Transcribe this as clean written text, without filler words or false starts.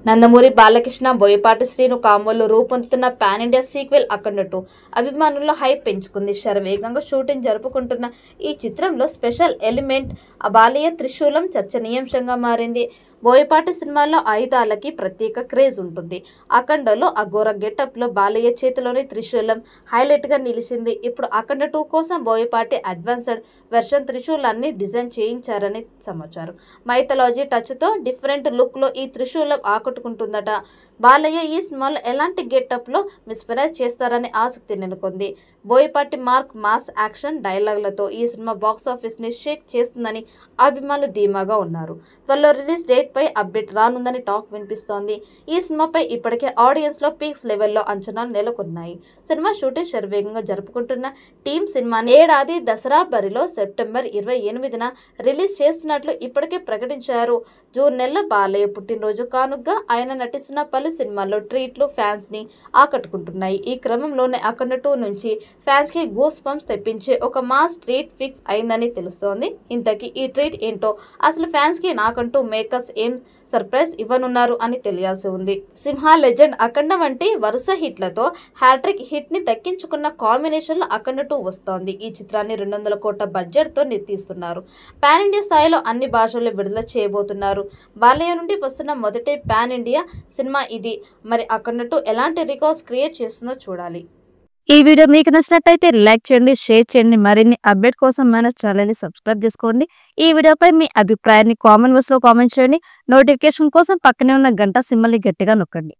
నందమూరి బాలకృష్ణ, బోయపాటి శ్రీను కాంబోలో రూపొందుతున్న pan India sequel అఖండ 2 అభిమానుల్లో hype పెంచుకుంది. శరవేగంగా షూటింగ్ జరుపుకుంటున్న ఈ చిత్రంలో స్పెషల్ ఎలిమెంట్ బాలయ్య త్రిశూలం చర్చనీయాంశంగా మారింది. బోయపాటి సినిమాల్లో ఆయుధాలకి ప్రత్యేక క్రేజ్ ఉంటుంది. అఖండలో అఘోర గెటప్లో బాలయ్య చేతిలోని త్రిశూలం హైలైట్గా నిలిచింది. ఇప్పుడు అఖండ 2 కోసం బోయపాటి అడ్వాన్స్డ్ వెర్షన్ త్రిశూలాన్ని డిజైన్ చేయించారని సమాచారం. మైథాలజీ టచ్తో డిఫరెంట్ లుక్లో ఈ త్రిశూలం ఆకట్టుకుంటుందట. బాలయ్య ఈ సినిమాలో ఎలాంటి గెటప్లో మిస్మరైజ్ చేస్తారని ఆసక్తి నెలకొంది. బోయపాటి మార్క్ మాస్ యాక్షన్ డైలాగులతో ఈ సినిమా బాక్సాఫీస్ని షేక్ చేస్తుందని అభిమానులు ధీమాగా ఉన్నారు. త్వరలో రిలీజ్ డేట్ పై అప్డేట్ రానుందని టాక్ వినిపిస్తోంది. ఈ సినిమాపై ఇప్పటికే ఆడియన్స్లో పీక్స్ లెవెల్లో అంచనాలు నెలకొన్నాయి. సినిమా షూటింగ్ శరవేగంగా జరుపుకుంటున్న టీం సినిమాని ఏడాది దసరా బరిలో సెప్టెంబర్ 28న రిలీజ్ చేస్తున్నట్లు ఇప్పటికే ప్రకటించారు. జూన్ నెలలో బాలయ్య పుట్టినరోజు కానుకగా ఆయన నటిస్తున్న పలు సినిమాల్లో ట్రీట్లు ఫ్యాన్స్ ని ఆకట్టుకుంటున్నాయి. ఈ క్రమంలోనే అఖండ 2 నుంచి ఫ్యాన్స్ కి గూస్ బంప్స్ తెప్పించే ఒక మాస్ ట్రీట్ ఫిక్స్ అయిందని తెలుస్తోంది. ఇంతకీ ఈ ట్రీట్ ఏంటో, అసలు ఫ్యాన్స్ కి నాకంటూ మేకర్స్ ఏం సర్ప్రైజ్ ఇవ్వనున్నారు అని తెలియాల్సి ఉంది. సింహ లెజెండ్ అఖండ వంటి వరుస హిట్లతో హ్యాట్రిక్ హిట్ ని దక్కించుకున్న కాంబినేషన్ లో అఖండ 2 వస్తోంది. ఈ చిత్రాన్ని 200 కోట్ల బడ్జెట్ తో తీస్తున్నారు. పాన్ ఇండియా స్థాయిలో అన్ని భాషల్లో విడుదల చేయబోతున్నారు. బాలయ్య నుండి వస్తున్న మొదటి పాన్ ఇండియా సినిమా ఇది. మరి అఖండ 2 ఎలాంటి రికార్డ్స్ క్రియేట్ చేస్తుందో చూడాలి. ఈ వీడియో మీకు నచ్చినట్టయితే లైక్ చేయండి, షేర్ చేయండి. మరిన్ని అప్డేట్ కోసం మన ఛానల్ని సబ్స్క్రైబ్ చేసుకోండి. ఈ వీడియోపై మీ అభిప్రాయాన్ని కామెంట్ బాక్స్లో కామెంట్ చేయండి. నోటిఫికేషన్ కోసం పక్కనే ఉన్న గంట సింబల్ని గట్టిగా నొక్కండి.